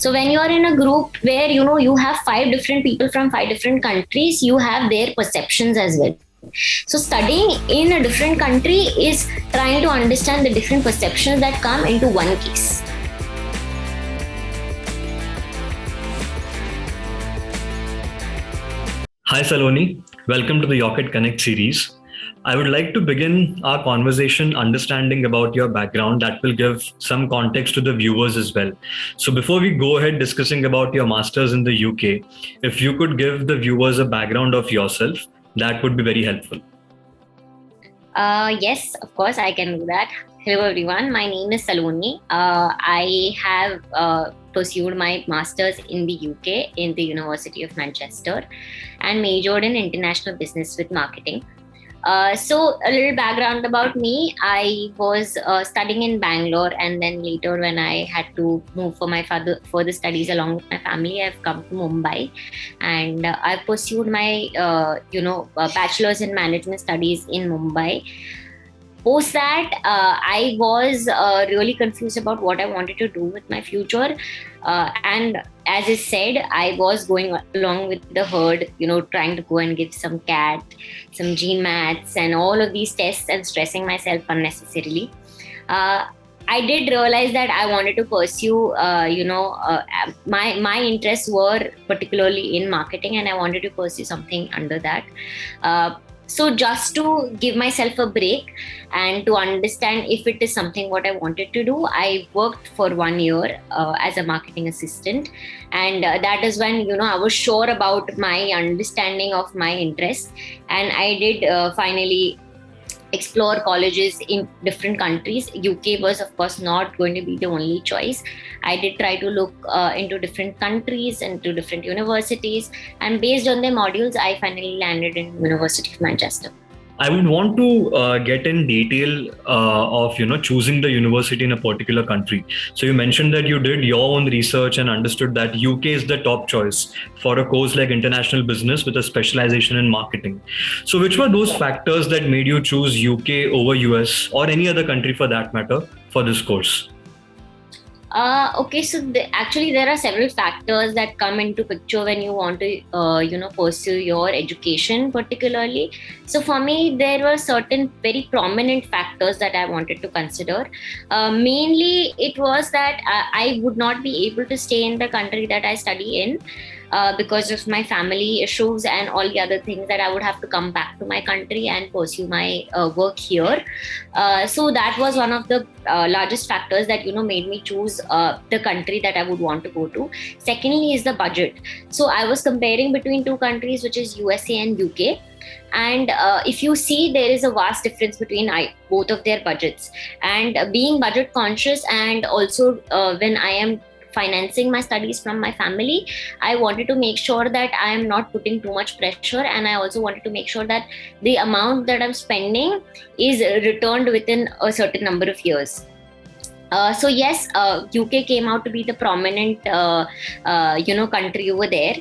So when you are in a group where you have five different people from five different countries, you have their perceptions as well. So studying in a different country is trying to understand the different perceptions that come into one case. Hi Saloni, welcome to the Yocket Connect series. I would like to begin our conversation understanding about your background that will give some context to the viewers as well. So before we go ahead discussing about your masters in the UK, if you could give the viewers a background of yourself, that would be very helpful. Yes, of course, I can do that. Hello, everyone. My name is Saloni. I have pursued my master's in the UK in the University of Manchester and majored in international business with marketing. So a little background about me. I was studying in Bangalore, and then later when I had to move for my further studies along with my family, I've come to Mumbai, and I've pursued my bachelor's in management studies in Mumbai. Post that, I was really confused about what I wanted to do with my future. And as I said, I was going along with the herd, trying to go and give some CAT, some GMATs, and all of these tests and stressing myself unnecessarily. I did realize that I wanted to pursue, my interests were particularly in marketing, and I wanted to pursue something under that. So just to give myself a break and to understand if it is something what I wanted to do, I worked for 1 year as a marketing assistant. And that is when, I was sure about my understanding of my interests. And I did finally explore colleges in different countries. UK was, of course, not going to be the only choice. I did try to look into different countries and to different universities, and based on their modules, I finally landed in University of Manchester. I would want to get in detail of choosing the university in a particular country. So you mentioned that you did your own research and understood that UK is the top choice for a course like international business with a specialization in marketing. So which were those factors that made you choose UK over US or any other country for that matter for this course? Okay, so actually there are several factors that come into picture when you want to, pursue your education particularly. So for me, there were certain very prominent factors that I wanted to consider. Mainly, it was that I would not be able to stay in the country that I study in. Because of my family issues and all the other things, that I would have to come back to my country and pursue my work here. So that was one of the largest factors that made me choose the country that I would want to go to. Secondly is the budget. So I was comparing between two countries, which is USA and UK. And if you see, there is a vast difference between both of their budgets. And being budget conscious, and also when I am financing my studies from my family, I wanted to make sure that I am not putting too much pressure, and I also wanted to make sure that the amount that I'm spending is returned within a certain number of years. So yes, UK came out to be the prominent country over there.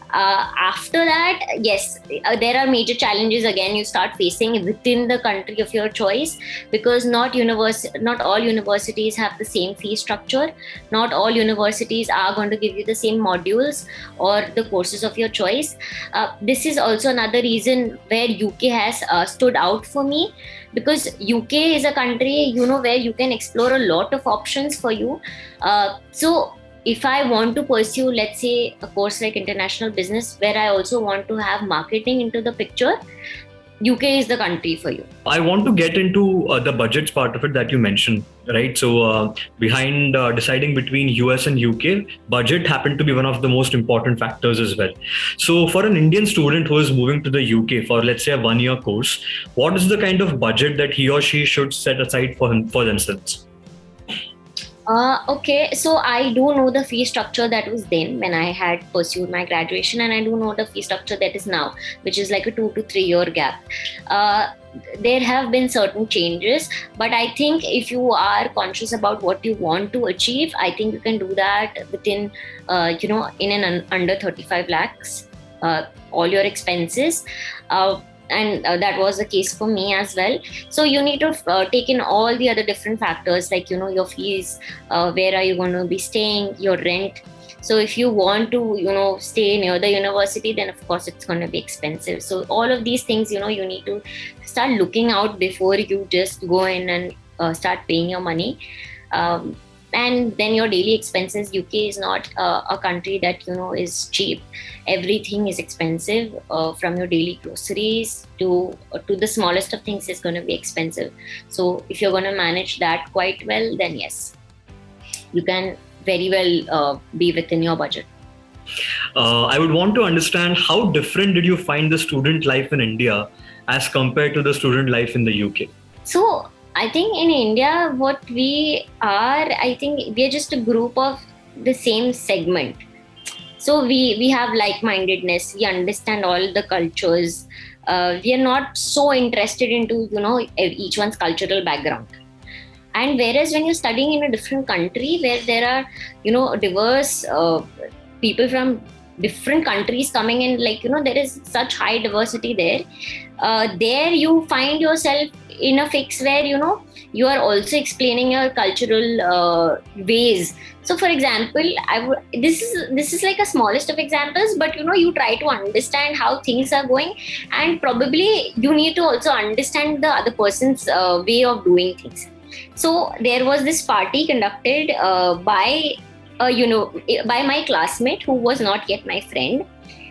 After that, yes, there are major challenges again you start facing within the country of your choice, because not all universities have the same fee structure. Not all universities are going to give you the same modules or the courses of your choice. This is also another reason where UK has stood out for me, because UK is a country where you can explore a lot of options for you. So if I want to pursue, let's say, a course like international business, where I also want to have marketing into the picture, UK is the country for you. I want to get into the budgets part of it that you mentioned, right? So behind deciding between US and UK, budget happened to be one of the most important factors as well. So for an Indian student who is moving to the UK for, let's say, a 1 year course, what is the kind of budget that he or she should set aside for themselves? Okay, so I do know the fee structure that was then when I had pursued my graduation, and I do know the fee structure that is now, which is like a 2 to 3 year gap. There have been certain changes, but I think if you are conscious about what you want to achieve, I think you can do that within, in an under 35 lakhs, all your expenses. And that was the case for me as well. So you need to take in all the other different factors, like your fees, where are you going to be staying, your rent. So if you want to, stay near the university, then of course it's going to be expensive. So all of these things, you need to start looking out before you just go in and start paying your money. And then your daily expenses. UK is not a country that is cheap. Everything is expensive, from your daily groceries to the smallest of things is going to be expensive. So if you're going to manage that quite well, then yes, you can very well be within your budget. I would want to understand, how different did you find the student life in India as compared to the student life in the UK? So I think in India, what we are, I think we are just a group of the same segment. So we have like-mindedness. We understand all the cultures. We are not so interested into each one's cultural background. And whereas when you're studying in a different country where there are diverse people from different countries coming in, there is such high diversity there. There you find yourself in a fix where you are also explaining your cultural ways. So for example, this is like a smallest of examples, but you try to understand how things are going, and probably you need to also understand the other person's way of doing things. So there was this party conducted by my classmate who was not yet my friend,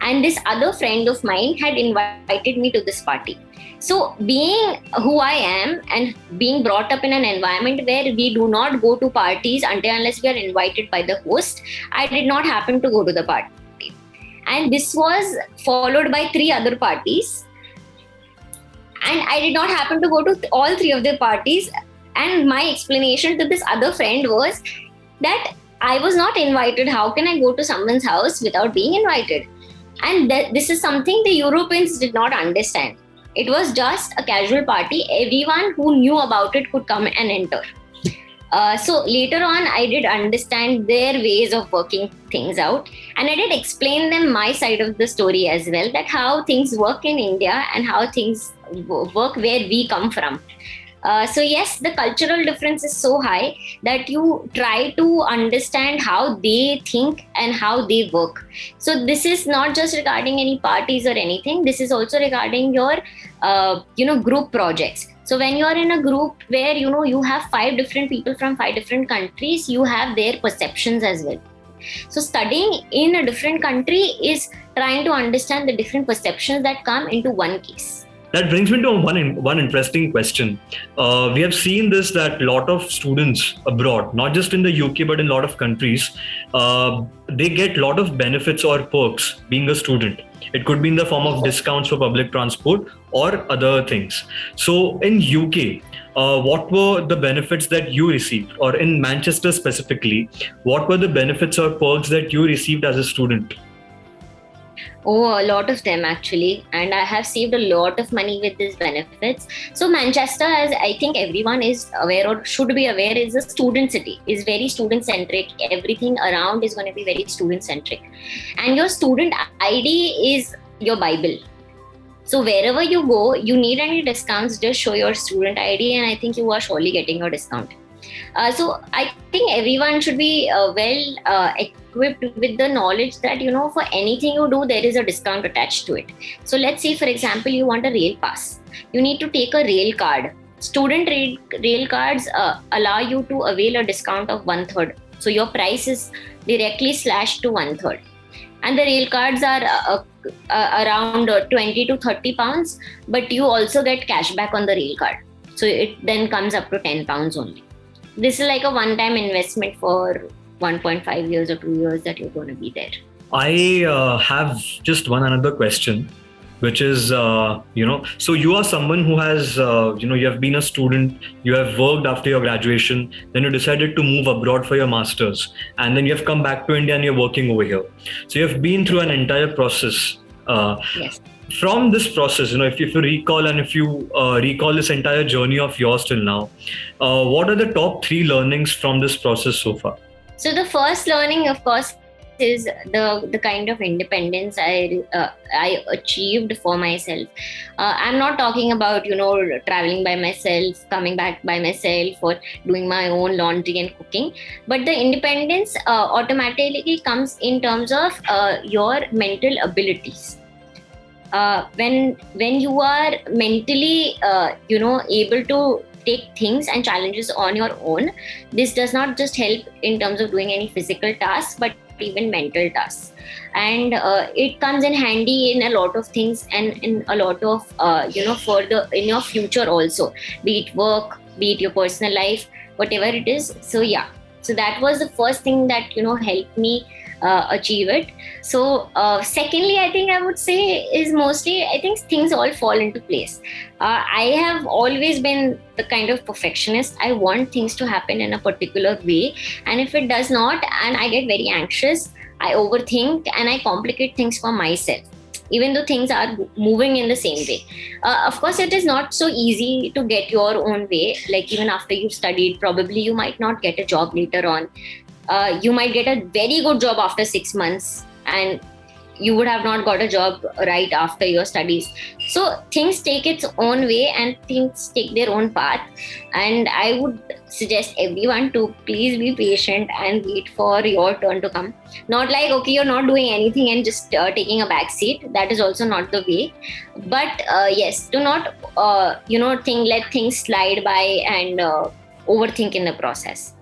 and this other friend of mine had invited me to this party. So being who I am and being brought up in an environment where we do not go to parties until unless we are invited by the host, I did not happen to go to the party. And this was followed by 3 other parties. And I did not happen to go to all 3 of the parties. And my explanation to this other friend was that I was not invited. How can I go to someone's house without being invited? And this is something the Europeans did not understand. It was just a casual party. Everyone who knew about it could come and enter. So later on, I did understand their ways of working things out. And I did explain them my side of the story as well, that how things work in India and how things work where we come from. So yes, the cultural difference is so high that you try to understand how they think and how they work. So this is not just regarding any parties or anything. This is also regarding your, group projects. So when you are in a group where, you have 5 different people from 5 different countries, you have their perceptions as well. So studying in a different country is trying to understand the different perceptions that come into one case. That brings me to one interesting question. We have seen this, that a lot of students abroad, not just in the UK, but in a lot of countries, they get a lot of benefits or perks being a student. It could be in the form of discounts for public transport or other things. So in UK, what were the benefits that you received? Or in Manchester specifically, what were the benefits or perks that you received as a student? Oh, a lot of them actually. And I have saved a lot of money with these benefits. So Manchester, as I think everyone is aware or should be aware, is a student city, is very student centric. Everything around is going to be very student centric. And your student ID is your Bible. So wherever you go, you need any discounts, just show your student ID and I think you are surely getting your discount. So I think everyone should be equipped with the knowledge that, for anything you do, there is a discount attached to it. So let's say, for example, you want a rail pass. You need to take a rail card. Student rail cards allow you to avail a discount of 1/3. So your price is directly slashed to 1/3. And the rail cards are around 20 to 30 pounds, but you also get cashback on the rail card. So it then comes up to 10 pounds only. This is like a one-time investment for 1.5 years or 2 years that you're going to be there. I have just one another question, which is, so you are someone who has, you have been a student, you have worked after your graduation, then you decided to move abroad for your master's, and then you have come back to India and you're working over here. So you have been through an entire process. Yes. From this process, if you recall and if you recall this entire journey of yours till now, what are the top 3 learnings from this process so far? So the first learning, of course, is the kind of independence I achieved for myself. I'm not talking about traveling by myself, coming back by myself, or doing my own laundry and cooking, but the independence automatically comes in terms of your mental abilities. When you are mentally able to take things and challenges on your own, this does not just help in terms of doing any physical tasks but even mental tasks. And it comes in handy in a lot of things, and in a lot of further in your future also, be it work, be it your personal life, whatever it is. So yeah, so that was the first thing that helped me achieve it. So secondly, I think I would say is mostly, I think things all fall into place. I have always been the kind of perfectionist. I want things to happen in a particular way, and if it does not, and I get very anxious, I overthink and I complicate things for myself, even though things are moving in the same way. Of course, it is not so easy to get your own way. Like, even after you've studied, probably you might not get a job later on. You might get a very good job after 6 months, and you would have not got a job right after your studies. So things take its own way and things take their own path. And I would suggest everyone to please be patient and wait for your turn to come. Not like, okay, you're not doing anything and just taking a back seat. That is also not the way. But yes, do not, let things slide by and overthink in the process.